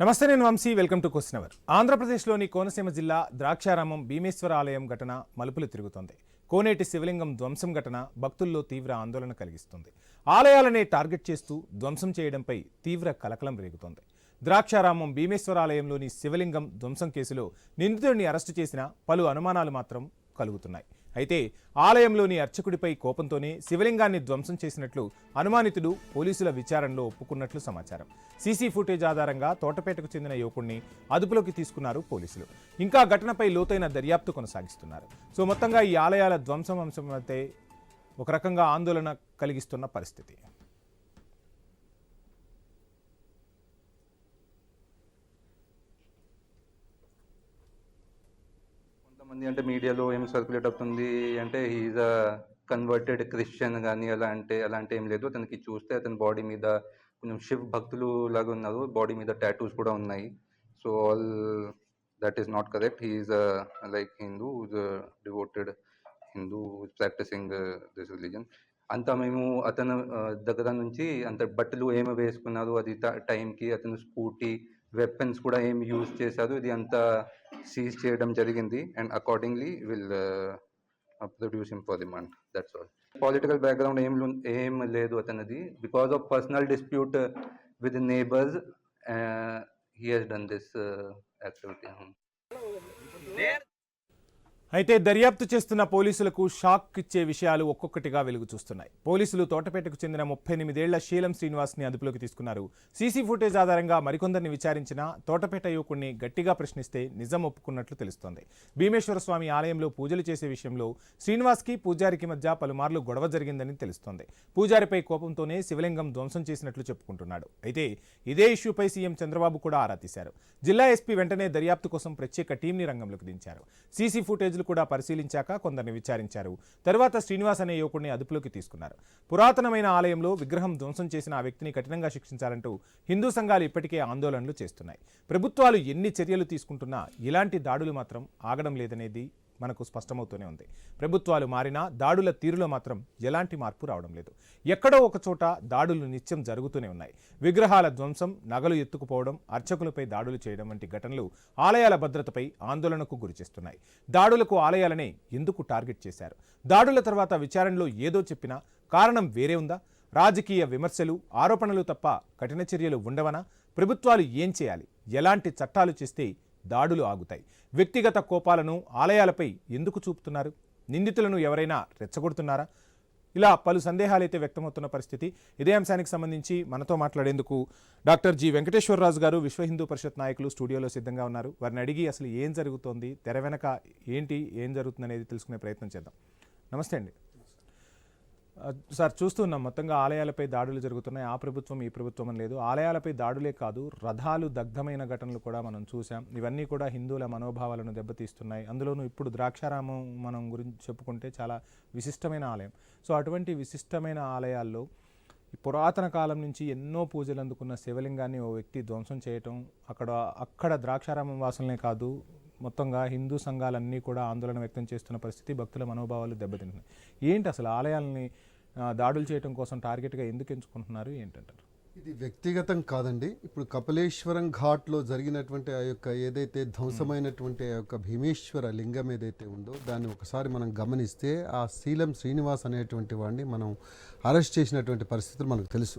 నమస్తే, నేను Vamshi. Welcome to question hour. ఆంధ్రప్రదేశ్లోని కోనసీమ జిల్లా ద్రాక్షారామం భీమేశ్వర ఆలయం ఘటన మలుపులు తిరుగుతోంది. కోనేటి శివలింగం ధ్వంసం ఘటన భక్తుల్లో తీవ్ర ఆందోళన కలిగిస్తుంది. ఆలయాలనే టార్గెట్ చేస్తూ ధ్వంసం చేయడంపై తీవ్ర కలకలం రేగుతోంది. ద్రాక్షారామం భీమేశ్వర ఆలయంలోని శివలింగం ధ్వంసం కేసులో నిందితుడిని అరెస్టు చేసిన పలు అనుమానాలు మాత్రం కలుగుతున్నాయి. అయితే ఆలయంలోని అర్చకుడిపై కోపంతోనే శివలింగాన్ని ధ్వంసం చేసినట్లు అనుమానితుడు పోలీసుల విచారణలో ఒప్పుకున్నట్లు సమాచారం. సీసీ ఫుటేజ్ ఆధారంగా తోటపేటకు చెందిన యువకుడిని అదుపులోకి తీసుకున్నారు పోలీసులు. ఇంకా ఘటనపై లోతైన దర్యాప్తు కొనసాగిస్తున్నారు. సో మొత్తంగా ఈ ఆలయాల ధ్వంసం అంశం అయితే ఒక రకంగా ఆందోళన కలిగిస్తున్న పరిస్థితి. కొంతమంది అంటే మీడియాలో ఏం సర్క్యులేట్ అవుతుంది అంటే హీఈస్ అ కన్వర్టెడ్ క్రిస్టియన్ కానీ అలాంటి ఏం లేదు. అతనికి చూస్తే అతని బాడీ మీద కొంచెం శివ్ భక్తులు లాగా ఉన్నారు. బాడీ మీద టాటూస్ కూడా ఉన్నాయి. So all that is not correct. He is like Hindu, devoted Hindu practising this religion. అంతా మేము అతను దగ్గర నుంచి అంత బట్టలు ఏమి వేసుకున్నారు, అది టైంకి అతను స్కూటీ వెపన్స్ కూడా ఏం యూజ్ చేశారు, ఇది అంతా సీజ్ చేయడం జరిగింది. And accordingly will produce him for remand. That's all. Political background ఏం లేదు అతనిది. Because of personal dispute with neighbours he has done this activity. అయితే దర్యాప్తు చేస్తున్న పోలీసులకు షాక్ ఇచ్చే విషయాలు ఒక్కొక్కటిగా వెలుగు చూస్తున్నాయి. పోలీసులు తోటపేటకు చెందిన 38 ఏళ్ల శీలం శ్రీనివాస్ని అదుపులోకి తీసుకున్నారు. సీసీ ఫుటేజ్ ఆధారంగా మరికొందరిని విచారించిన తోటపేట యువకుడిని గట్టిగా ప్రశ్నిస్తే నిజం ఒప్పుకున్నట్లు తెలుస్తోంది. భీమేశ్వర స్వామి ఆలయంలో పూజలు చేసే విషయంలో శ్రీనివాస్కి పూజారికి మధ్య పలుమార్లు గొడవ జరిగిందని తెలుస్తోంది. పూజారిపై కోపంతోనే శివలింగం ధ్వంసం చేసినట్లు చెప్పుకుంటున్నాడు. అయితే ఇదే ఇష్యూపై సీఎం చంద్రబాబు కూడా ఆరా తీశారు. జిల్లా ఎస్పీ వెంటనే దర్యాప్తు కోసం ప్రత్యేక టీంని రంగంలోకి దించారు. సీసీ ఫుటేజ్ కూడా పరిశీలించాక కొందరిని విచారించారు. తరువాత శ్రీనివాస్ అనే యువకుడిని అదుపులోకి తీసుకున్నారు. పురాతనమైన ఆలయంలో విగ్రహం ధ్వంసం చేసిన ఆ వ్యక్తిని కఠినంగా శిక్షించాలంటూ హిందూ సంఘాలు ఇప్పటికే ఆందోళనలు చేస్తున్నాయి. ప్రభుత్వాలు ఎన్ని చర్యలు తీసుకుంటున్నా ఇలాంటి దాడులు మాత్రం ఆగడం లేదనేది మనకు స్పష్టమవుతూనే ఉంది. ప్రభుత్వాలు మారినా దాడుల తీరులో మాత్రం ఎలాంటి మార్పు రావడం లేదు. ఎక్కడో ఒక చోట దాడులు నిత్యం జరుగుతూనే ఉన్నాయి. విగ్రహాల ధ్వంసం, నగలు ఎత్తుకుపోవడం, అర్చకులపై దాడులు చేయడం వంటి ఘటనలు ఆలయాల భద్రతపై ఆందోళనకు గురిచేస్తున్నాయి. దాడులకు ఆలయాలనే ఎందుకు టార్గెట్ చేశారు? దాడుల తర్వాత విచారణలో ఏదో చెప్పినా కారణం వేరే ఉందా? రాజకీయ విమర్శలు, ఆరోపణలు తప్ప కఠిన చర్యలు ఉండవనా? ప్రభుత్వాలు ఏం చేయాలి? ఎలాంటి చట్టాలు చేస్తే దాడులు ఆగుతాయి? వ్యక్తిగత కోపాలను ఆలయాలపై ఎందుకు చూపుతున్నారు? నిందితులను ఎవరైనా రెచ్చగొడుతున్నారా? ఇలా పలు సందేహాలైతే వ్యక్తమవుతున్న పరిస్థితి. ఇదే అంశానికి సంబంధించి మనతో మాట్లాడేందుకు డాక్టర్ జి వెంకటేశ్వరరాజు గారు, విశ్వ హిందూ పరిషత్ నాయకులు స్టూడియోలో సిద్ధంగా ఉన్నారు. వారిని అడిగి అసలు ఏం జరుగుతోంది, తెర వెనక ఏం జరుగుతుంది అనేది తెలుసుకునే ప్రయత్నం చేద్దాం. నమస్తే అండి సార్. చూస్తున్నాం మొత్తంగా ఆలయాలపై దాడులు జరుగుతున్నాయి. ఆ ప్రభుత్వం ఈ ప్రభుత్వం అని లేదు. ఆలయాలపై దాడులే కాదు, రథాలు దగ్ధమైన ఘటనలు కూడా మనం చూసాం. ఇవన్నీ కూడా హిందువుల మనోభావాలను దెబ్బతీస్తున్నాయి. అందులోనూ ఇప్పుడు ద్రాక్షారామం మనం గురించి చెప్పుకుంటే చాలా విశిష్టమైన ఆలయం. సో అటువంటి విశిష్టమైన ఆలయాల్లో పురాతన కాలం నుంచి ఎన్నో పూజలు అందుకున్న శివలింగాన్ని ఓ వ్యక్తి ధ్వంసం చేయటం, అక్కడ ద్రాక్షారామం వాసులనే కాదు, మొత్తంగా హిందూ సంఘాలన్నీ కూడా ఆందోళన వ్యక్తం చేస్తున్న పరిస్థితి. భక్తుల మనోభావాలు దెబ్బతింటున్నాయి. ఏంటి అసలు ఆలయాలని దాడులు చేయడం కోసం టార్గెట్గా ఎందుకు ఎంచుకుంటున్నారు? ఏంటంటారు? ఇది వ్యక్తిగతం కాదండి. ఇప్పుడు కపిలేశ్వరం ఘాట్లో జరిగినటువంటి ఆ యొక్క ఏదైతే ధ్వంసమైనటువంటి ఆ యొక్క భీమేశ్వర లింగం ఏదైతే ఉందో దాన్ని ఒకసారి మనం గమనిస్తే ఆ శీలం శ్రీనివాస్ అనేటువంటి వాడిని మనం అరెస్ట్ చేసినటువంటి పరిస్థితులు మనకు తెలుసు.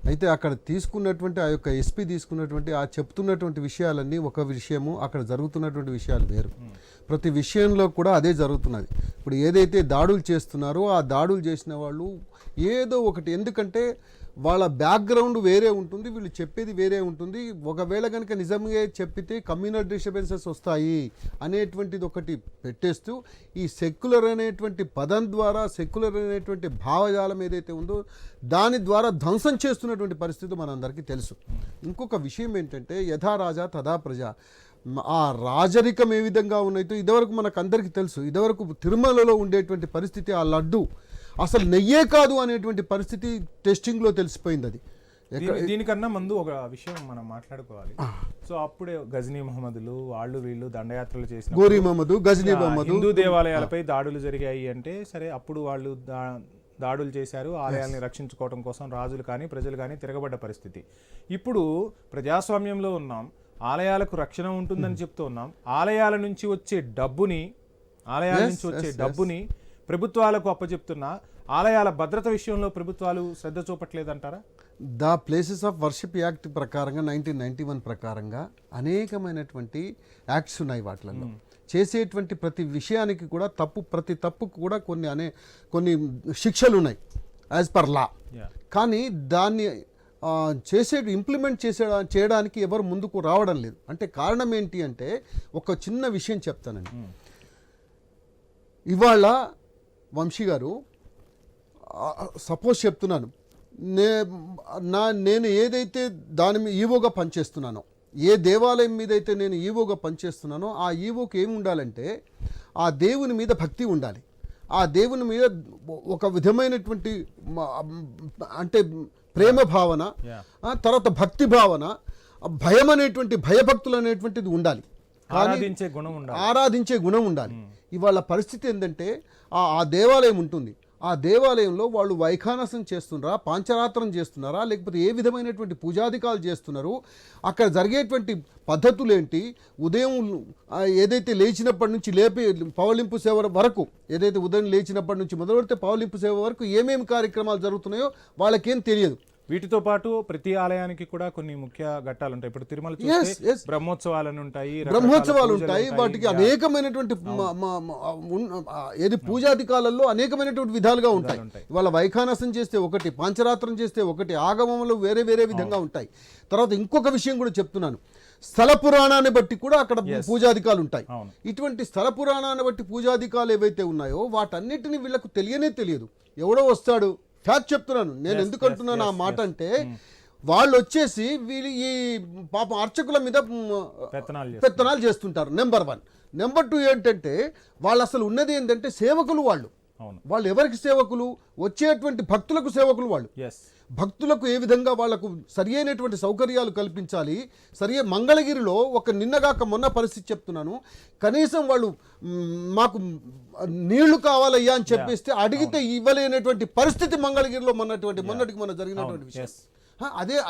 అయితే అక్కడ తీసుకున్నటువంటి ఆ యొక్క ఎస్పీ తీసుకున్నటువంటి ఆ చెప్తున్నటువంటి విషయాలన్నీ ఒక విషయము, అక్కడ జరుగుతున్నటువంటి విషయాలు వేరు. ప్రతి విషయంలో కూడా అదే జరుగుతున్నది. ఇప్పుడు ఏదైతే దాడులు చేస్తున్నారో ఆ దాడులు చేసిన వాళ్ళు ఏదో ఒకటి, ఎందుకంటే వాళ్ళ బ్యాక్గ్రౌండ్ వేరే ఉంటుంది, వీళ్ళు చెప్పేది వేరే ఉంటుంది. ఒకవేళ కనుక నిజంగా చెప్పితే కమ్యూనల్ డిస్టర్బెన్సెస్ వస్తాయి అనేటువంటిది ఒకటి పెట్టేస్తూ ఈ సెక్యులర్ అనేటువంటి పదం ద్వారా, సెక్యులర్ అనేటువంటి భావజాలం ఏదైతే ఉందో దాని ద్వారా ధ్వంసం చేస్తున్నటువంటి పరిస్థితి మనందరికీ తెలుసు. ఇంకొక విషయం ఏంటంటే యథా రాజా తథా ప్రజ. ఆ రాజరికం ఏ విధంగా ఉన్నాయో ఇదివరకు మనకు అందరికీ తెలుసు. ఇదివరకు తిరుమలలో ఉండేటువంటి పరిస్థితి, ఆ లడ్డు అసలు నెయ్యే కాదు అనేటువంటి పరిస్థితి టెస్టింగ్లో తెలిసిపోయింది. అది దీనికన్నా ముందు ఒక విషయం మనం మాట్లాడుకోవాలి. సో అప్పుడే గజనీ మహమ్మదులు వీళ్ళు దండయాత్రలు చేసిన గోరీ మహమ్మద్, గజనీ మహమ్మద్, హిందూ దేవాలయాలపై దాడులు జరిగాయి అంటే సరే, అప్పుడు వాళ్ళు దాడులు చేశారు, ఆలయాల్ని రక్షించుకోవడం కోసం రాజులు కానీ ప్రజలు కానీ తిరగబడ్డ పరిస్థితి. ఇప్పుడు ప్రజాస్వామ్యంలో ఉన్నాం, ఆలయాలకు రక్షణ ఉంటుందని చెప్తూ ఉన్నాం. ఆలయాల నుంచి వచ్చే డబ్బుని ప్రభుత్వాలకు అప్పచెప్తున్నా ఆలయాల భద్రత విషయంలో ప్రభుత్వాలు శ్రద్ధ చూపట్లేదంటారా? The places of worship act ప్రకారంగా 1991 ప్రకారంగా అనేకమైనటువంటి యాక్ట్స్ ఉన్నాయి. వాటిలలో చేసేటువంటి ప్రతి విషయానికి కూడా ప్రతి తప్పుకు కూడా కొన్ని శిక్షలు ఉన్నాయి యాజ్ పర్ లా. కానీ దాన్ని ఇంప్లిమెంట్ చేయడానికి ఎవరు ముందుకు రావడం లేదు. అంటే కారణం ఏంటి అంటే ఒక చిన్న విషయం చెప్తానండి. ఇవాళ వంశీ గారు, సపోజ్ చెప్తున్నాను, నేను ఏదైతే దాని మీద ఈవోగా పనిచేస్తున్నానో, ఏ దేవాలయం మీద అయితే నేను ఈవోగా పనిచేస్తున్నానో ఆ ఈవోకి ఏమి ఉండాలంటే ఆ దేవుని మీద భక్తి ఉండాలి. ఆ దేవుని మీద ఒక విధమైనటువంటి అంటే ప్రేమ భావన, తర్వాత భక్తి భావన, భయం అనేటువంటి భయభక్తులు అనేటువంటిది ఉండాలి, ఆరాధించే గుణం ఉండాలి. ఇవాళ పరిస్థితి ఏంటంటే ఆ దేవాలయం ఉంటుంది, ఆ దేవాలయంలో వాళ్ళు వైఖానసం చేస్తున్నారా, పాంచరాత్రం చేస్తున్నారా, లేకపోతే ఏ విధమైనటువంటి పూజాధికాలు చేస్తున్నారు, అక్కడ జరిగేటువంటి పద్ధతులు ఏంటి, ఉదయం ఏదైతే లేచినప్పటి నుంచి పవలింపు సేవ వరకు, ఏదైతే ఉదయం లేచినప్పటి నుంచి మొదలు పెడితే పవలింపు సేవ వరకు ఏమేమి కార్యక్రమాలు జరుగుతున్నాయో వాళ్ళకేం తెలియదు. వీటితో పాటు ప్రతి ఆలయానికి కూడా కొన్ని ముఖ్య ఘట్టాలు ఉంటాయి. ఇప్పుడు తిరుమల చూస్తే బ్రహ్మోత్సవాలు ఉంటాయి. వాటికి అనేకమైనటువంటి పూజాధికాలలో అనేకమైనటువంటి విధాలుగా ఉంటాయి. ఇవాళ వైఖానసం చేస్తే ఒకటి, పాంచరాత్రం చేస్తే ఒకటి, ఆగమంలో వేరే వేరే విధంగా ఉంటాయి. తర్వాత ఇంకొక విషయం కూడా చెప్తున్నాను, స్థల పురాణాన్ని బట్టి కూడా అక్కడ పూజాధికాలు ఉంటాయి. ఇటువంటి స్థల పురాణాన్ని బట్టి పూజాధికాలు ఏవైతే ఉన్నాయో వాటన్నిటిని వీళ్ళకు తెలియదు. ఎవడో వస్తాడు, ఫ్యాక్ట్ చెప్తున్నాను నేను, ఎందుకు అంటున్నాను ఆ మాట అంటే, వాళ్ళు వచ్చేసి వీళ్ళు ఈ పాపం అర్చకుల మీద పెత్తనాలు చేస్తుంటారు. నెంబర్ 1. నెంబర్ 2 ఏంటంటే వాళ్ళు అసలు ఉన్నది ఏంటంటే సేవకులు. వాళ్ళు ఎవరికి సేవకులు? వచ్చేటువంటి భక్తులకు సేవకులు. వాళ్ళు భక్తులకు ఏ విధంగా వాళ్లకు సరి అయినటువంటి సౌకర్యాలు కల్పించాలి. మంగళగిరిలో నిన్నగాక మొన్న పరిస్థితి చెప్తున్నాను, కనీసం వాళ్ళు మాకు నీళ్లు కావాలయ్యా అని చెప్పేస్తే అడిగితే ఇవ్వలేనటువంటి పరిస్థితి మంగళగిరిలో మొన్నటికి జరిగినటువంటి విషయం.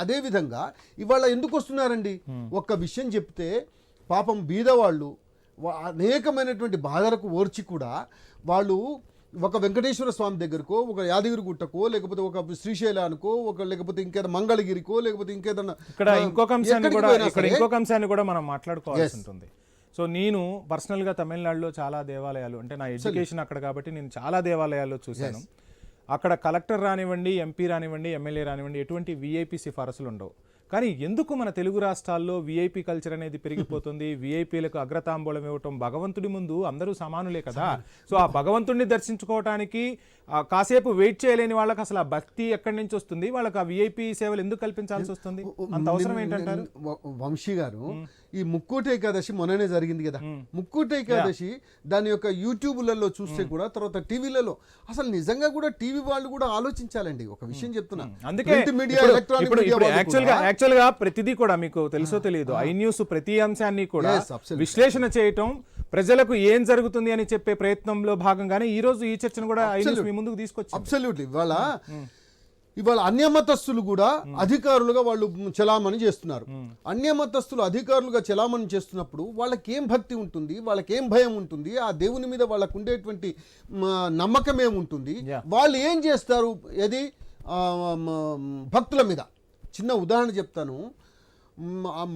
అదే విధంగా ఇవాళ ఎందుకు వస్తున్నారండి? ఒక్క విషయం చెప్తే పాపం బీదవాళ్ళు అనేకమైనటువంటి బాధలకు ఓర్చి కూడా వాళ్ళు ఒక వెంకటేశ్వర స్వామి దగ్గరకో, ఒక యాదగిరి గుట్టకో, లేకపోతే ఒక శ్రీశైలానికో, లేకపోతే ఇంకేదైనా మంగళగిరికో, లేకపోతే ఇంకేదన్నా ఇంకొక అంశాన్ని కూడా మనం మాట్లాడుకోవాల్సి ఉంటుంది. సో నేను పర్సనల్గా తమిళనాడులో చాలా దేవాలయాలు, అంటే నా ఎడ్యుకేషన్ అక్కడ కాబట్టి నేను చాలా దేవాలయాల్లో చూశాను. అక్కడ కలెక్టర్ రానివ్వండి, ఎంపీ రానివ్వండి, ఎమ్మెల్యే రానివ్వండి, ఎటువంటి విఐపి సిఫారసులు ఉండవు. కానీ ఎందుకు మన తెలుగు రాష్ట్రాల్లో విఐపి కల్చర్ అనేది పెరిగిపోతుంది? విఐపీలకు అగ్రతాంబూలం ఇవ్వటం, భగవంతుడి ముందు అందరూ సమానులే కదా. సో ఆ భగవంతుడిని దర్శించుకోవడానికి కాసేపు వెయిట్ చేయలేని వాళ్ళకి అసలు ఆ భక్తి ఎక్కడి నుంచి వస్తుంది? వాళ్ళకి ఆ విఐపి సేవలు ఎందుకు కల్పించాల్సి వస్తుంది? అంత అవసరం ఏంటంటారు? వంశీ గారు, ఈ ముక్కోటి ఏకాదశి మొన్ననే జరిగింది కదా. ముక్కోటి ఏకాదశి దాని యొక్క యూట్యూబ్లలో చూస్తే కూడా, తర్వాత టీవీలలో, అసలు నిజంగా కూడా టీవీ వాళ్ళు కూడా ఆలోచించాలండి. ఒక విషయం చెప్తున్నా, అందుకే యాక్చువల్ గా ప్రతిదీ కూడా మీకు తెలుసో తెలియదు, ఐ న్యూస్ ప్రతి అంశాన్ని కూడా విశ్లేషణ చేయటం, ప్రజలకు ఏం జరుగుతుంది అని చెప్పే ప్రయత్నంలో భాగంగానే ఈ రోజు ఈ చర్చను కూడా ఐ న్యూస్ మీ ముందుకు తీసుకొచ్చింది. అబ్సల్యూట్లీ. ఇవాళ అన్యమతస్థులు కూడా అధికారులుగా వాళ్ళు చలామణి చేస్తున్నారు. అన్యమతస్థులు అధికారులుగా చలామణి చేస్తున్నప్పుడు వాళ్ళకి ఏం భక్తి ఉంటుంది, వాళ్ళకి ఏం భయం ఉంటుంది, ఆ దేవుని మీద వాళ్ళకు ఉండేటువంటి నమ్మకం ఏముంటుంది, వాళ్ళు ఏం చేస్తారు భక్తుల మీద. చిన్న ఉదాహరణ చెప్తాను,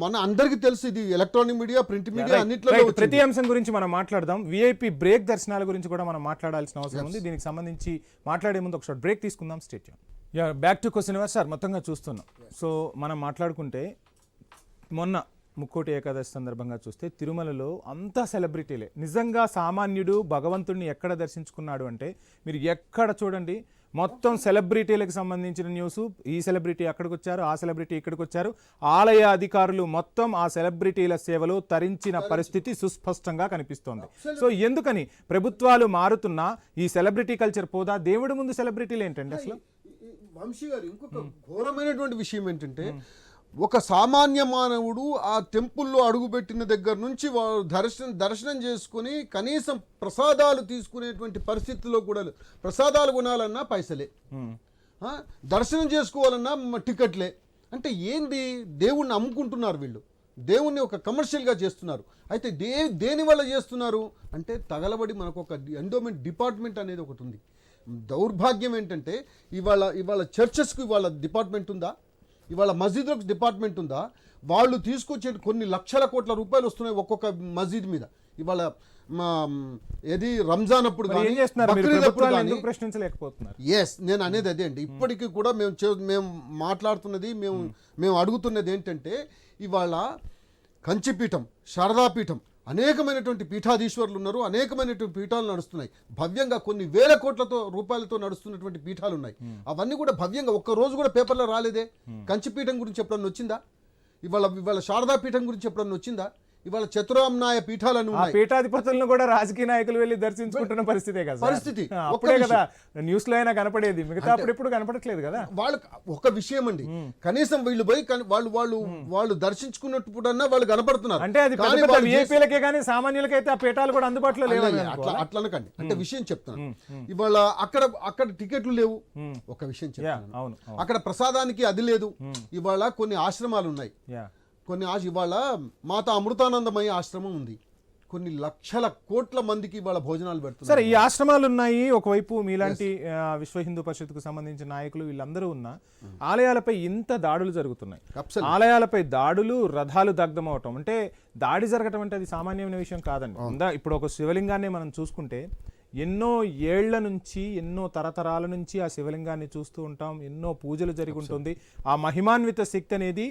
మన అందరికీ తెలుసు, ఇది ఎలక్ట్రానిక్ మీడియా, ప్రింట్ మీడియా అన్నిట్లో ప్రతి అంశం గురించి మనం మాట్లాడదాం. విఐపి బ్రేక్ దర్శనాల గురించి కూడా మనం మాట్లాడాల్సిన అవసరం ఉంది. దీనికి సంబంధించి మాట్లాడే ముందు ఒకసారి బ్రేక్ తీసుకుందాం. State back to question sir, మొత్తంగా చూస్తున్నాం. సో మనం మాట్లాడుకుంటే మొన్న ముక్కోటి ఏకాదశి సందర్భంగా చూస్తే తిరుమలలో అంతా సెలబ్రిటీలే. నిజంగా సామాన్యుడు భగవంతుడిని ఎక్కడ దర్శించుకున్నాడు అంటే మీరు ఎక్కడ చూడండి మొత్తం సెలబ్రిటీలకు సంబంధించిన న్యూస్. ఈ సెలబ్రిటీ అక్కడికి వచ్చారు, ఆ సెలబ్రిటీ ఇక్కడికి వచ్చారు. ఆలయ అధికారులు మొత్తం ఆ సెలబ్రిటీల సేవలో తరించిన పరిస్థితి సుస్పష్టంగా కనిపిస్తోంది. సో ఎందుకని ప్రభుత్వాలు మారుతున్నా ఈ సెలబ్రిటీ కల్చర్ పోదా? దేవుడి ముందు సెలబ్రిటీలు ఏంటండి అసలు? వంశీ గారు, ఇంకొక ఘోరమైనటువంటి విషయం ఏంటంటే ఒక సామాన్య మానవుడు ఆ టెంపుల్లో అడుగుపెట్టిన దగ్గర నుంచి వారు దర్శనం చేసుకుని కనీసం ప్రసాదాలు తీసుకునేటువంటి పరిస్థితిలో కూడా లేదు. ప్రసాదాలు కొనాలన్నా పైసలే, దర్శనం చేసుకోవాలన్నా టికెట్లే. అంటే ఏంది, దేవుణ్ణి అమ్ముకుంటున్నారు వీళ్ళు, దేవుణ్ణి ఒక కమర్షియల్గా చేస్తున్నారు. అయితే దేని వల్ల చేస్తున్నారు అంటే తగలబడి మనకు ఒక ఎండోమెంట్ డిపార్ట్మెంట్ అనేది ఒకటి ఉంది. దౌర్భాగ్యం ఏంటంటే ఇవాళ చర్చెస్కు ఇవాళ డిపార్ట్మెంట్ ఉందా, ఇవాళ మస్జిద్లకు డిపార్ట్మెంట్ ఉందా? వాళ్ళు తీసుకొచ్చే కొన్ని లక్షల కోట్ల రూపాయలు వస్తున్నాయి ఒక్కొక్క మస్జిద్ మీద. ఇవాళ ఏది రంజాన్ అప్పుడు ప్రశ్నించలేకపోతున్నారు. ఎస్, నేను అనేది అదే అండి. ఇప్పటికీ కూడా మేము మాట్లాడుతున్నది, మేము అడుగుతున్నది ఏంటంటే ఇవాళ కంచిపీఠం, శారదాపీఠం, అనేకమైనటువంటి పీఠాధీశ్వరులు ఉన్నారు, అనేకమైనటువంటి పీఠాలు నడుస్తున్నాయి. భవ్యంగా కొన్ని వేల కోట్లతో రూపాయలతో నడుస్తున్నటువంటి పీఠాలు ఉన్నాయి. అవన్నీ కూడా భవ్యంగా ఒక్క రోజు కూడా పేపర్లో రాలేదే. కంచిపీఠం గురించి ఎప్పుడన్నా వచ్చిందా? ఇవాళ శారదాపీఠం గురించి ఎప్పుడన్నా వచ్చిందా? ఇవాళ చతురామ్నాయ పీఠాలను పీఠాధిపతులను కూడా రాజకీయ నాయకులు వెళ్ళి దర్శించుకుంటున్న పరిస్థితి అప్పుడే కదా న్యూస్ లో అయినా కనపడేది, మిగతా అప్పుడు ఎప్పుడు కనపడట్లేదు కదా. వాళ్ళు ఒక విషయం అండి, కనీసం వీళ్ళు పోయి వాళ్ళు దర్శించుకున్నప్పుడన్నా వాళ్ళు కనపడుతున్నారు. అంటే అది విఐపీలకే కానీ సామాన్యులకైతే ఆ పీఠాలు కూడా అందుబాటులో లేవు. అట్లా అనకండి, అంటే విషయం చెప్తున్నాను. ఇవాళ అక్కడ టికెట్లు లేవు, ఒక విషయం చెప్తాను. అక్కడ ప్రసాదానికి అది లేదు. ఇవాళ కొన్ని ఆశ్రమాలు ఉన్నాయి, ఇవాళ మాతా అమృతానందమయ్య ఆశ్రమం ఉంది. కొన్ని లక్షల కోట్ల మందికి ఇవాళ భోజనాలు పెడుతున్నారు. సరే, ఈ ఆశ్రమాలు ఉన్నాయి, ఒకవైపు మీలాంటి విశ్వ హిందూ పరిషత్కు సంబంధించిన నాయకులు వీళ్ళందరూ ఉన్నా ఆలయాలపై ఇంత దాడులు జరుగుతున్నాయి. ఆలయాలపై దాడులు, రథాలు దగ్ధం అవటం, అంటే దాడి జరగటం అంటే అది సామాన్యమైన విషయం కాదండి. ఇప్పుడు ఒక శివలింగాన్ని మనం చూసుకుంటే ఎన్నో ఏళ్ల నుంచి, ఎన్నో తరతరాల నుంచి ఆ శివలింగాన్ని చూస్తూ ఉంటాం, ఎన్నో పూజలు జరిగి ఉంటుంది. ఆ మహిమాన్విత శక్తి అనేది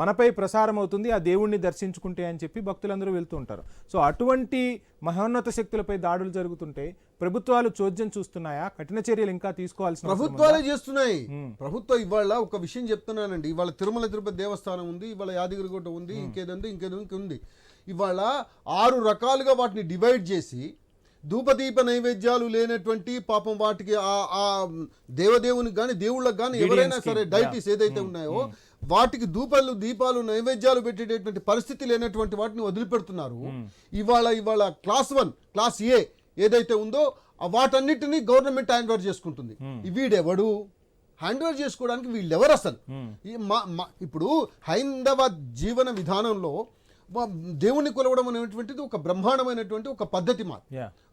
మనపై ప్రసారం అవుతుంది ఆ దేవుణ్ణి దర్శించుకుంటే అని చెప్పి భక్తులందరూ వెళ్తూ ఉంటారు. సో అటువంటి మహోన్నత శక్తులపై దాడులు జరుగుతుంటే ప్రభుత్వాలు చోద్యం చూస్తున్నాయా? కఠిన చర్యలు ఇంకా తీసుకోవాల్సిన ప్రభుత్వాలే చేస్తున్నాయి. ప్రభుత్వం ఇవాళ ఒక విషయం చెప్తున్నానండి, ఇవాళ తిరుమల తిరుపతి దేవస్థానం ఉంది, ఇవాళ యాదగిరిగుట్ట ఉంది, ఇంకేదో ఉంది. ఇవాళ 6 రకాలుగా వాటిని డివైడ్ చేసి ధూపదీప నైవేద్యాలు లేనటువంటి పాపం వాటికి ఆ దేవదేవునికి కానీ దేవుళ్ళకి కానీ ఎవరైనా సరే డైటీస్ ఏదైతే ఉన్నాయో వాటికి దీపాలు నైవేద్యాలు పెట్టేటటువంటి పరిస్థితి లేనటువంటి వాటిని వదిలిపెడుతున్నారు. ఇవాళ క్లాస్ 1, క్లాస్ ఏ ఏదైతే ఉందో వాటన్నిటినీ గవర్నమెంట్ హ్యాండ్ ఓవర్ చేసుకుంటుంది. వీడెవడు హ్యాండ్ ఓవర్ చేసుకోవడానికి? వీళ్ళెవరు అసలు? ఇప్పుడు హైందవ జీవన విధానంలో దేవుణ్ణి కొలవడం అనేటువంటిది ఒక బ్రహ్మాండమైనటువంటి ఒక పద్ధతి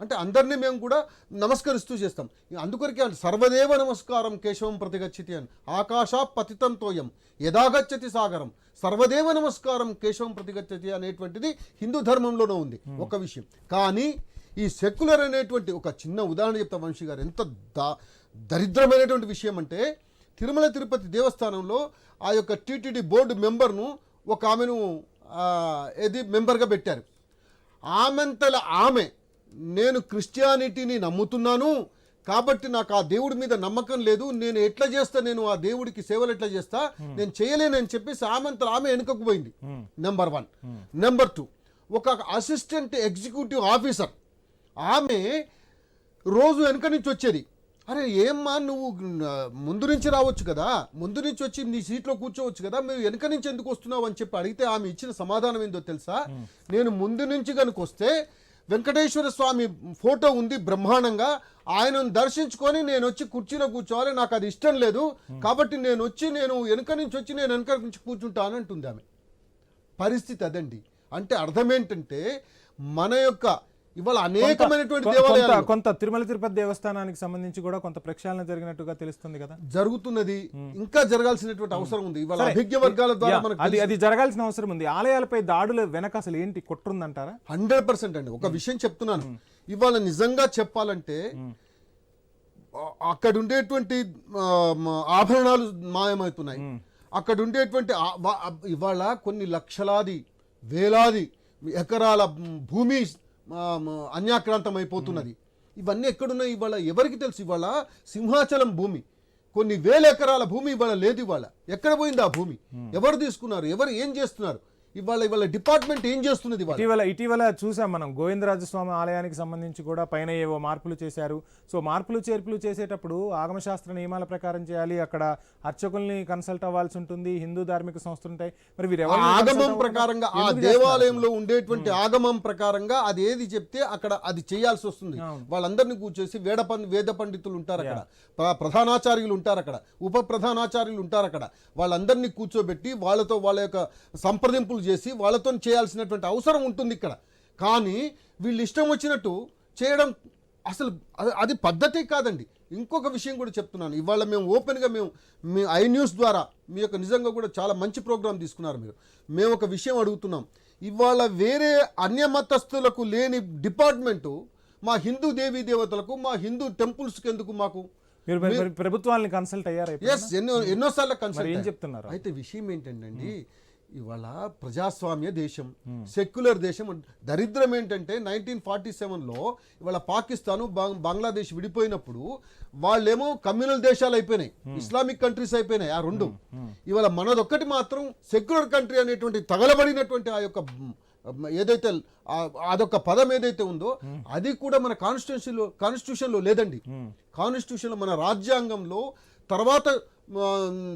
అంటే అందరినీ మేము కూడా నమస్కరిస్తూ చేస్తాం. అందుకొరకే సర్వదేవ నమస్కారం కేశవం ప్రతిగచ్చతి అని, ఆకాశ పతితం తోయం యథాగచ్చతి సాగరం, సర్వదేవ నమస్కారం కేశవం ప్రతిగచ్చతి అనేటువంటిది హిందూ ధర్మంలోనే ఉంది ఒక విషయం. కానీ ఈ సెక్యులర్ అనేటువంటి ఒక చిన్న ఉదాహరణ చెప్తా వంశీ గారు, ఎంత దరిద్రమైనటువంటి విషయం అంటే తిరుమల తిరుపతి దేవస్థానంలో ఆ యొక్క టీటీడీ బోర్డు మెంబర్ను ఒక ఆమెను మెంబర్గా పెట్టారు. ఆమె నేను క్రిస్టియానిటీని నమ్ముతున్నాను కాబట్టి నాకు ఆ దేవుడి మీద నమ్మకం లేదు, నేను ఎట్లా చేస్తా, నేను ఆ దేవుడికి సేవలు ఎట్లా చేస్తా, నేను చేయలేనని చెప్పేసి ఆమె వెనుకకు పోయింది. నెంబర్ 1. నెంబర్ 2, ఒక అసిస్టెంట్ ఎగ్జిక్యూటివ్ ఆఫీసర్ ఆమె రోజు వెనుక నుంచి వచ్చేది. అరే ఏమ్మా నువ్వు ముందు నుంచి రావచ్చు కదా, ముందు నుంచి వచ్చి నీ సీట్లో కూర్చోవచ్చు కదా, మీరు వెనక నుంచి ఎందుకు వస్తున్నావు అని చెప్పి అడిగితే ఆమె ఇచ్చిన సమాధానం ఏందో తెలుసా? నేను ముందు నుంచి కనుక వస్తే వెంకటేశ్వర స్వామి ఫోటో ఉంది బ్రహ్మాండంగా, ఆయనను దర్శించుకొని నేను వచ్చి కుర్చీలో కూర్చోవాలి, నాకు అది ఇష్టం లేదు, కాబట్టి నేను వెనక నుంచి కూర్చుంటాను అంటుంది ఆమె. పరిస్థితి అదండి. అంటే అర్థం ఏంటంటే మన యొక్క ఇవాళ అనేకమైనటువంటి దేవాలయాలు, కొంత తిరుమల తిరుపతి దేవస్థానానికి సంబంధించి కూడా కొంత ప్రక్షాళన జరిగినట్టుగా తెలుస్తుంది కదా, జరుగుతున్నది, ఇంకా జరగాల్సినటువంటి అవసరం ఉంది. ఇవాళ అభిజ్ఞ వర్గాల ద్వారా అది జరగాల్సిన అవసరం ఉంది. ఆలయాలపై దాడుల వెనక అసలు ఏంటి కుట్రుందంటారా? 100% అండి. ఒక విషయం చెప్తున్నాను, ఇవాళ నిజంగా చెప్పాలంటే అక్కడ ఉండేటువంటి ఆభరణాలు మాయమవుతున్నాయి, అక్కడ ఉండేటువంటి ఇవాళ కొన్ని లక్షలాది వేలాది ఎకరాల భూమి అన్యాక్రాంతం అయిపోతున్నది. ఇవన్నీ ఎక్కడున్నాయి ఇవాళ ఎవరికి తెలుసు? ఇవాళ సింహాచలం భూమి, కొన్ని వేల ఎకరాల భూమి ఇవాళ లేదు. ఇవాళ ఎక్కడ పోయింది ఆ భూమి? ఎవరు తీసుకున్నారు? ఎవరు ఏం చేస్తున్నారు? ఇవాళ డిపార్ట్మెంట్ ఏం చేస్తున్నది ఇవాళ? ఇటీవల చూసాం మనం గోవిందరాజస్వామి ఆలయానికి సంబంధించి కూడా పైన ఏవో మార్పులు చేశారు. సో మార్పులు చేర్పులు చేసేటప్పుడు ఆగమశాస్త్ర నియమాల ప్రకారం చేయాలి, అక్కడ అర్చకుల్ని కన్సల్ట్ అవ్వాల్సి ఉంటుంది, హిందూ ధార్మిక సంస్థలు ఉంటాయి. మరి ఆగమం ప్రకారంగా ఆ దేవాలయంలో ఉండేటువంటి ఆగమం ప్రకారంగా అది ఏది చెప్తే అక్కడ అది చేయాల్సి వస్తుంది. వాళ్ళందరినీ కూర్చేసి వేద పండితులు ఉంటారు అక్కడ, ప్రధానాచార్యులు ఉంటారు అక్కడ, ఉప ప్రధానాచార్యులు ఉంటారు అక్కడ, వాళ్ళందరినీ కూర్చోబెట్టి వాళ్ళతో వాళ్ళ యొక్క సంప్రదింపులు చేసి వాళ్ళతో చేయాల్సినటువంటి అవసరం ఉంటుంది ఇక్కడ. కానీ వీళ్ళు ఇష్టం వచ్చినట్టు చేయడం అసలు అది పద్ధతే కాదండి. ఇంకొక విషయం కూడా చెప్తున్నాను, ఇవాళ మేము ఓపెన్గా మీ ఐ న్యూస్ ద్వారా మీ యొక్క నిజంగా కూడా చాలా మంచి ప్రోగ్రాం తీసుకున్నారు మీరు. మేము ఒక విషయం అడుగుతున్నాం, ఇవాళ వేరే అన్యమతస్థులకు లేని డిపార్ట్మెంటు మా హిందూ దేవీ దేవతలకు, మా హిందూ టెంపుల్స్కి ఎందుకు? మాకు ప్రభుత్వాన్ని కన్సల్ట్ అయ్యారు? ఎన్నోసార్లు కన్సల్ట్. ఏం చెప్తున్నారు? అయితే విషయం ఏంటండి, ఇవాళ ప్రజాస్వామ్య దేశం, సెక్యులర్ దేశం. దరిద్రం ఏంటంటే 1947లో ఇవాళ పాకిస్తాను బంగ్లాదేశ్ విడిపోయినప్పుడు వాళ్ళేమో కమ్యూనల్ దేశాలు అయిపోయినాయి, ఇస్లామిక్ కంట్రీస్ అయిపోయినాయి ఆ రెండు. ఇవాళ మనదొక్కటి మాత్రం సెక్యులర్ కంట్రీ అనేటువంటి తగలబడినటువంటి ఆ యొక్క ఏదైతే అదొక పదం ఏదైతే ఉందో అది కూడా మన కాన్స్టిట్యూషన్లో లేదండి. కాన్స్టిట్యూషన్లో మన రాజ్యాంగంలో తర్వాత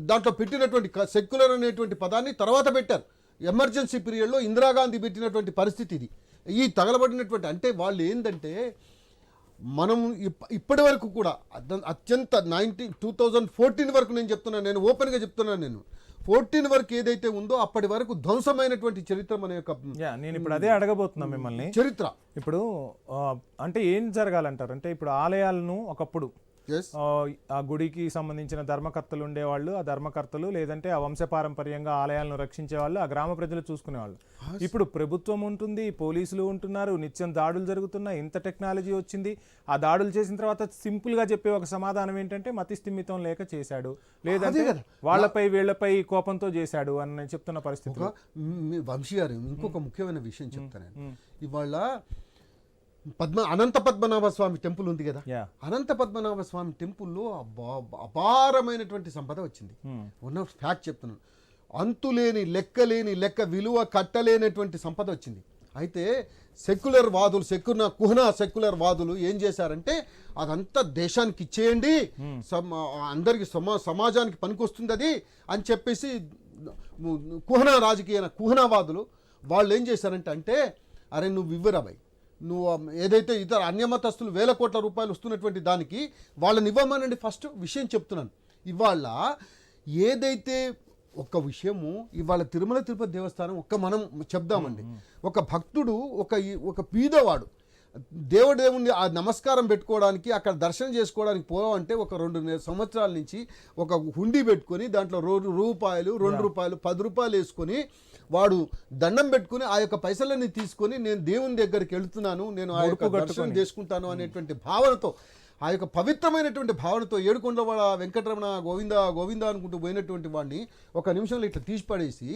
దాంట్లో పెట్టినటువంటి సెక్యులర్ అనేటువంటి పదాన్ని తర్వాత పెట్టారు. ఎమర్జెన్సీ పీరియడ్లో ఇందిరాగాంధీ పెట్టినటువంటి పరిస్థితి ఇది. ఈ తగలబడినటువంటి అంటే వాళ్ళు ఏంటంటే మనం ఇప్పటి వరకు కూడా అత్యంత 2014 వరకు నేను చెప్తున్నాను, నేను ఓపెన్గా చెప్తున్నాను, నేను 14 వరకు ఏదైతే ఉందో అప్పటి వరకు ధ్వంసమైనటువంటి చరిత్ర మన యొక్క. నేను ఇప్పుడు అదే అడగబోతున్నా మిమ్మల్ని, చరిత్ర ఇప్పుడు అంటే ఏం జరగాలంటారు? అంటే ఇప్పుడు ఆలయాలను ఒకప్పుడు ఆ గుడికి సంబంధించిన ధర్మకర్తలు ఉండేవాళ్ళు, ఆ ధర్మకర్తలు లేదంటే ఆ వంశపారంపర్యంగా ఆలయాలను రక్షించే వాళ్ళు, ఆ గ్రామ ప్రజలు చూసుకునేవాళ్ళు. ఇప్పుడు ప్రభుత్వం ఉంటుంది, పోలీసులు ఉంటున్నారు, నిత్యం దాడులు జరుగుతున్నాయి, ఇంత టెక్నాలజీ వచ్చింది. ఆ దాడులు చేసిన తర్వాత సింపుల్ గా చెప్పే ఒక సమాధానం ఏంటంటే మతి స్థిమితం లేక చేశాడు, లేదంటే వాళ్ళపై వీళ్లపై కోపంతో చేశాడు అని నేను చెప్తున్న పరిస్థితి. వంశీ గారు ఇంకొక ముఖ్యమైన విషయం చెప్తాను. ఇవాళ అనంత పద్మనాభ స్వామి టెంపుల్ ఉంది కదా, అనంత పద్మనాభ స్వామి టెంపుల్లో అపారమైనటువంటి సంపద వచ్చింది. ఉన్న ఫ్యాక్ట్ చెప్తున్నాను, అంతులేని లెక్క విలువ కట్టలేనటువంటి సంపద వచ్చింది. అయితే సెక్యులర్ వాదులు, సెక్యులర్ వాదులు ఏం చేశారంటే అదంతా దేశానికి ఇచ్చేయండి, అందరికి సమాజానికి పనికొస్తుంది అది అని చెప్పేసి కుహనావాదులు వాళ్ళు ఏం చేశారంటే అంటే అరే నువ్వు ఇవ్వరాబాయ్, నువ్వు ఏదైతే ఇతర అన్యమతస్తులు వేల కోట్ల రూపాయలు వస్తున్నటువంటి దానికి వాళ్ళని ఇవ్వమనండి. ఫస్ట్ విషయం చెప్తున్నాను, ఇవాళ ఏదైతే ఒక విషయము ఇవాళ తిరుమల తిరుపతి దేవస్థానం మనం చెప్దామండి, ఒక భక్తుడు ఒక పీదవాడు దేవుడిని ఆ నమస్కారం పెట్టుకోవడానికి అక్కడ దర్శనం చేసుకోవడానికి పోవాలంటే ఒక 2 సంవత్సరాల నుంచి ఒక హుండీ పెట్టుకొని దాంట్లో రూపాయలు, 2 రూపాయలు, 10 రూపాయలు వేసుకొని వాడు దండం పెట్టుకుని ఆ యొక్క పైసలన్నీ తీసుకొని నేను దేవుని దగ్గరికి వెళుతున్నాను, నేను ఆ యొక్క దర్శనం చేసుకుంటాను అనేటువంటి భావనతో, ఆ యొక్క పవిత్రమైనటువంటి భావనతో ఏడుకొండలవాడ వెంకటరమణ గోవింద అనుకుంటూ పోయినటువంటి వాడిని ఒక నిమిషంలో ఇట్లా తీసి పడేసి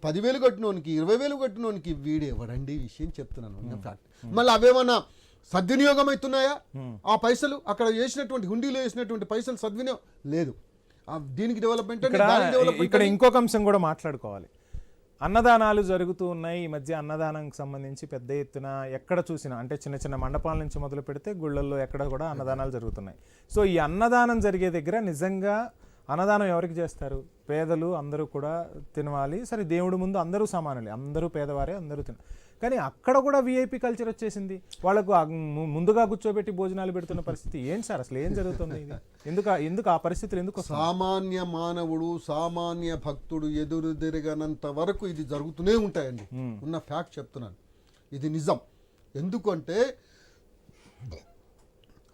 10,000 కట్టినోనికి 20,000 కట్టినోనికి వీడేవాడండి. విషయం చెప్తున్నాను ఫ్యాక్ట్. మళ్ళీ అవేమన్నా సద్వినియోగం అవుతున్నాయా? ఆ పైసలు అక్కడ వేసినటువంటి హుండీలో వేసినటువంటి పైసలు సద్వినియోగం లేదు. దీనికి డెవలప్మెంట్. ఇక్కడ ఇంకొక అంశం కూడా మాట్లాడుకోవాలి. అన్నదానాలు జరుగుతూ ఉన్నాయి ఈ మధ్య. అన్నదానానికి సంబంధించి పెద్ద ఎత్తున ఎక్కడ చూసినా, అంటే చిన్న చిన్న మండపాల నుంచి మొదలు పెడితే గుళ్ళల్లో ఎక్కడ కూడా అన్నదానాలు జరుగుతున్నాయి. సో ఈ అన్నదానం జరిగే దగ్గర నిజంగా అన్నదానం ఎవరికి చేస్తారు? పేదలు అందరూ కూడా తినవాలి. సరే, దేవుడి ముందు అందరూ సమానులే, అందరూ పేదవారే, అందరూ కానీ అక్కడ కూడా విఐపి కల్చర్ వచ్చేసింది. వాళ్ళకు ముందుగా కూర్చోబెట్టి భోజనాలు పెడుతున్న పరిస్థితి ఏంటి సార్? అసలు ఏం జరుగుతుంది? ఎందుకు ఆ పరిస్థితులు ఎందుకు? సామాన్య మానవుడు, సామాన్య భక్తుడు ఎదురు తిరగనంత వరకు ఇది జరుగుతూనే ఉంటాయండి. ఉన్న ఫ్యాక్ట్ చెప్తున్నాను, ఇది నిజం. ఎందుకంటే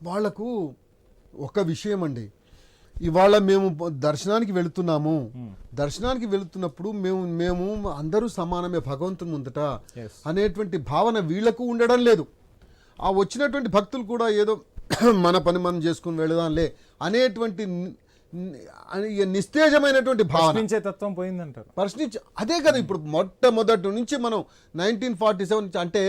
వాళ్లకు ఒక విషయం అండి, ఇవాళ మేము దర్శనానికి వెళుతున్నాము, దర్శనానికి వెళుతున్నప్పుడు మేము అందరూ సమానమే భగవంతుని ముందట అనేటువంటి భావన వీళ్లకు ఉండడం లేదు. ఆ వచ్చినటువంటి భక్తులు కూడా ఏదో మన పని మనం చేసుకుని వెళదాంలే అనేటువంటి నిస్తేజమైనటువంటి భావన, తత్వం పోయిందంటారు. అదే కదా ఇప్పుడు మొట్టమొదటి నుంచి మనం 1947 నుంచి అంటే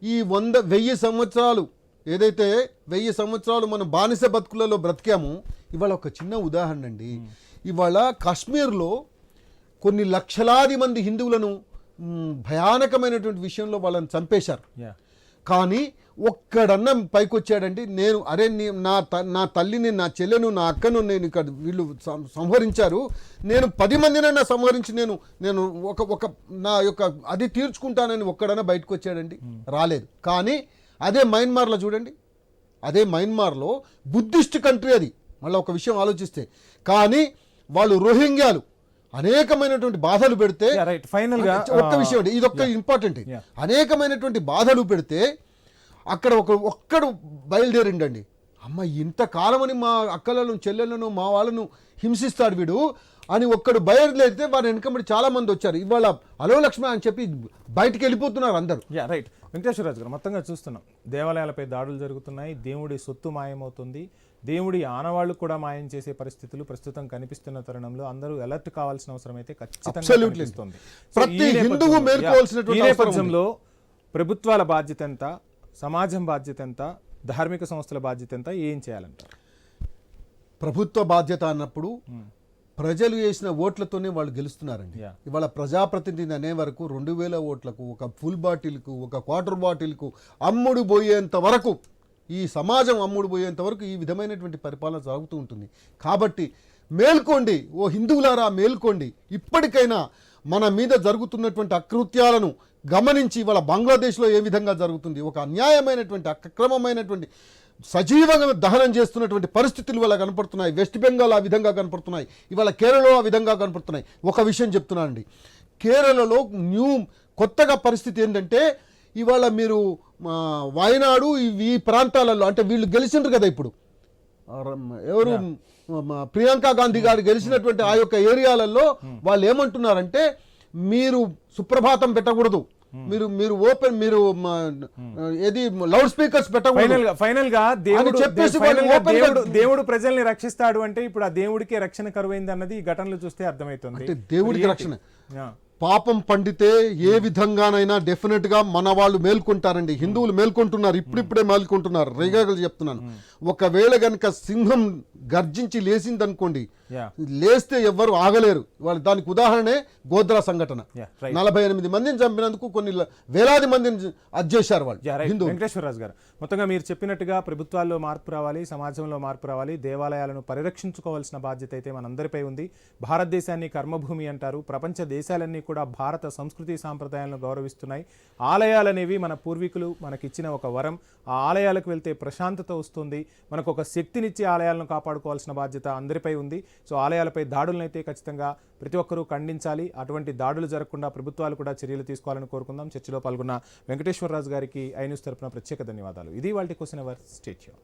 ఈ 1000 సంవత్సరాలు ఏదైతే 1000 సంవత్సరాలు మనం బానిస బతుకులలో బ్రతికాము. ఇవాళ ఒక చిన్న ఉదాహరణ అండి, ఇవాళ కాశ్మీర్లో కొన్ని లక్షలాది మంది హిందువులను భయానకమైనటువంటి విషయంలో వాళ్ళని చంపేశారు. యా కానీ ఒక్కడన్న పైకి వచ్చాడండి, నేను అరే నా తల్లిని, నా చెల్లెను, నా అక్కను నేను ఇక్కడ వీళ్ళు సంహరించారు, నేను 10 మందినైనా సంహరించి నేను ఒక నా యొక్క అది తీర్చుకుంటానని ఒక్కడన్నా బయటకు వచ్చాడండి? రాలేదు. కానీ అదే మయన్మార్లో చూడండి, అదే మయన్మార్లో బుద్ధిస్ట్ కంట్రీ అది, మళ్ళీ ఒక విషయం ఆలోచిస్తే, కానీ వాళ్ళు రోహింగ్యాలు అనేకమైనటువంటి బాధలు పెడితే, ఫైనల్ గా ఒక్క విషయం అండి, ఇది ఒక్క ఇంపార్టెంట్, అనేకమైనటువంటి బాధలు పెడితే అక్కడ ఒక్కడు బయలుదేరిండండి, అమ్మ ఇంతకాలమని మా అక్కలను, చెల్లెలను, మా వాళ్ళను హింసిస్తాడు వీడు అని ఒక్కడు బయలుదేరితే వారి వెనకబడి చాలా మంది వచ్చారు. ఇవాళ అలో లక్ష్మి అని చెప్పి బయటికి వెళ్ళిపోతున్నారు అందరూ. రైట్. వెంకటేశ్వరరాజు గారు, మొత్తంగా చూస్తున్నాం దేవాలయాలపై దాడులు జరుగుతున్నాయి, దేవుడి సొత్తు మాయమవుతుంది, దేవుడి ఆనవాళ్లు కూడా మాయం చేసే పరిస్థితులు ప్రస్తుతం కనిపిస్తున్న తరుణంలో అందరూ అలర్ట్ కావాల్సిన అవసరం అయితే ఖచ్చితంగా కనిపిస్తుంది. ప్రతి హిందువు మేల్కోవాల్సినటువంటి నేపథ్యంలో ప్రభుత్వాల బాధ్యత ఎంత, సమాజం బాధ్యత ఎంత, ధార్మిక సంస్థల బాధ్యత ఎంత, ఏం చేయాలంటారు? ప్రభుత్వ బాధ్యత అన్నప్పుడు ప్రజలు వేసిన ఓట్లతోనే వాళ్ళు గెలుస్తున్నారండి. ఇవాళ ప్రజాప్రతినిధి అనే వరకు 2000 ఓట్లకు, ఒక ఫుల్ బాటిల్కు, ఒక క్వార్టర్ బాటిల్కు అమ్ముడు పోయేంత వరకు, ఈ సమాజం అమ్ముడు పోయేంత వరకు ఈ విధమైనటువంటి పరిపాలన సాగుతూ ఉంటుంది. కాబట్టి మేల్కోండి, ఓ హిందువులారా మేల్కోండి. ఇప్పటికైనా మన మీద జరుగుతున్నటువంటి అకృత్యాలను గమనించి, ఇవాళ బంగ్లాదేశ్లో ఏ విధంగా జరుగుతుంది, ఒక అన్యాయమైనటువంటి అక్రమమైనటువంటి సజీవంగా దహనం చేస్తున్నటువంటి పరిస్థితులు వల్ల కనపడుతున్నాయి. వెస్ట్ బెంగాల్ ఆ విధంగా కనపడుతున్నాయి, ఇవాళ కేరళలో ఆ విధంగా కనపడుతున్నాయి. ఒక విషయం చెప్తున్నానండి, కేరళలో కొత్తగా పరిస్థితి ఏంటంటే, ఇవాళ మీరు వాయనాడు ఈ ప్రాంతాలలో, అంటే వీళ్ళు గెలిచిండ్రు కదా ఇప్పుడు, ఎవరు ప్రియాంక గాంధీ గారు గెలిచినటువంటి ఆ యొక్క ఏరియాలలో వాళ్ళు ఏమంటున్నారంటే, మీరు సుప్రభాతం పెట్టకూడదు, మీరు ఓపెన్, మీరు ఏది లౌడ్ స్పీకర్స్ పెట్టకూడదు, ఫైనల్ గా దేవుడు ప్రజల్ని రక్షిస్తాడు అంటే ఇప్పుడు ఆ దేవుడికే రక్షణ కరువైంది అన్నది ఈ ఘటనలు చూస్తే అర్థమవుతుంది. అంటే దేవుడికి రక్షణ, పాపం పండితే ఏ విధంగానైనా డెఫినెట్ గా మన వాళ్ళు మేల్కొంటారండి. హిందువులు మేల్కొంటున్నారు, ఇప్పుడిప్పుడే మేల్కొంటున్నారు. రేగాగలు చెప్తున్నాను, ఒకవేళ గనక సింహం గర్జించి లేచిందనుకోండి, లేస్తే ఎవ్వరు ఆగలేరు. వాళ్ళు దానికి ఉదాహరణే గోద్రా సంఘటన. 48 మందిని చంపినందుకు కొన్ని వేలాది మందిని అజ్జేశారు వాళ్ళు. వెంకటేశ్వరరాజు గారు, మొత్తంగా మీరు చెప్పినట్టుగా ప్రభుత్వాల్లో మార్పు రావాలి, సమాజంలో మార్పు రావాలి, దేవాలయాలను పరిరక్షించుకోవాల్సిన బాధ్యత అయితే మనందరిపై ఉంది. భారతదేశాన్ని కర్మభూమి అంటారు, ప్రపంచ దేశాలన్నీ కూడా భారత సంస్కృతి సాంప్రదాయాలను గౌరవిస్తున్నాయి. ఆలయాలనేవి మన పూర్వీకులు మనకిచ్చిన ఒక వరం. ఆ ఆలయాలకు వెళ్తే ప్రశాంతత వస్తుంది, మనకు ఒక శక్తినిచ్చి ఆలయాలను కాపాడుకోవాల్సిన బాధ్యత అందరిపై ఉంది. సో ఆలయాలపై దాడులను అయితే ఖచ్చితంగా ప్రతి ఒక్కరూ ఖండించాలి. అటువంటి దాడులు జరగకుండా ప్రభుత్వాలు కూడా చర్యలు తీసుకోవాలని కోరుకుందాం. చర్చలో పాల్గొన్న వెంకటేశ్వరరాజు గారికి ఐ న్యూస్ తరపున ప్రత్యేక ధన్యవాదాలు. ఇది వాళ్ళ క్వశ్చన్ అవర్. Stay tuned.